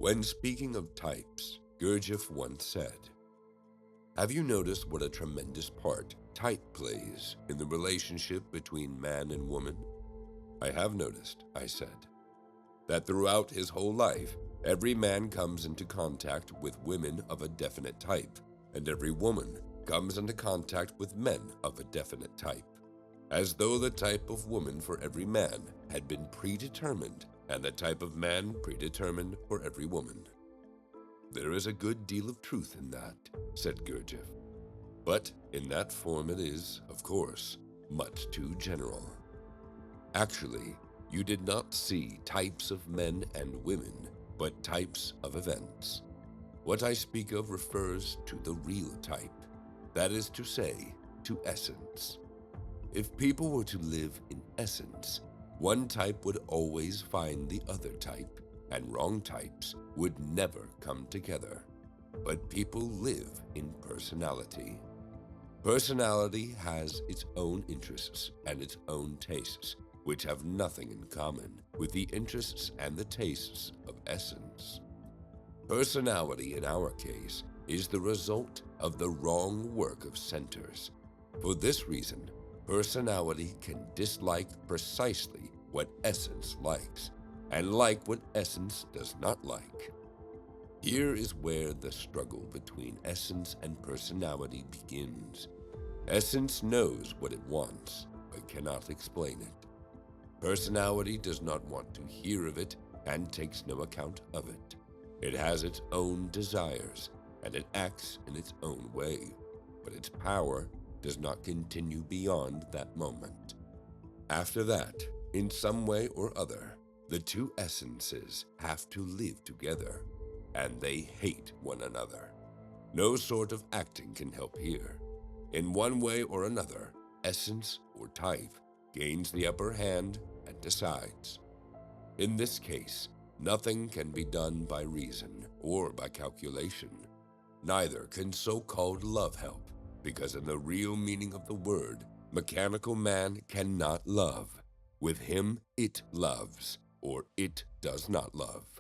When speaking of types, Gurdjieff once said, "Have you noticed what a tremendous part type plays in the relationship between man and woman?" "I have noticed," I said, "that throughout his whole life, every man comes into contact with women of a definite type, and every woman comes into contact with men of a definite type, as though the type of woman for every man had been predetermined and the type of man predetermined for every woman." "There is a good deal of truth in that," said Gurdjieff. "But in that form it is, of course, much too general. Actually, you did not see types of men and women, but types of events. What I speak of refers to the real type, that is to say, to essence. If people were to live in essence, one type would always find the other type, and wrong types would never come together. But people live in personality. Personality has its own interests and its own tastes, which have nothing in common with the interests and the tastes of essence. Personality, in our case, is the result of the wrong work of centers. For this reason, personality can dislike precisely what essence likes, and like what essence does not like. Here is where the struggle between essence and personality begins. Essence knows what it wants, but cannot explain it. Personality does not want to hear of it and takes no account of it. It has its own desires, and it acts in its own way, but its power does not continue beyond that moment. After that, in some way or other, the two essences have to live together, and they hate one another. No sort of acting can help here. In one way or another, essence or type gains the upper hand and decides. In this case, nothing can be done by reason or by calculation. Neither can so-called love help, because in the real meaning of the word, mechanical man cannot love. With him, it loves, or it does not love.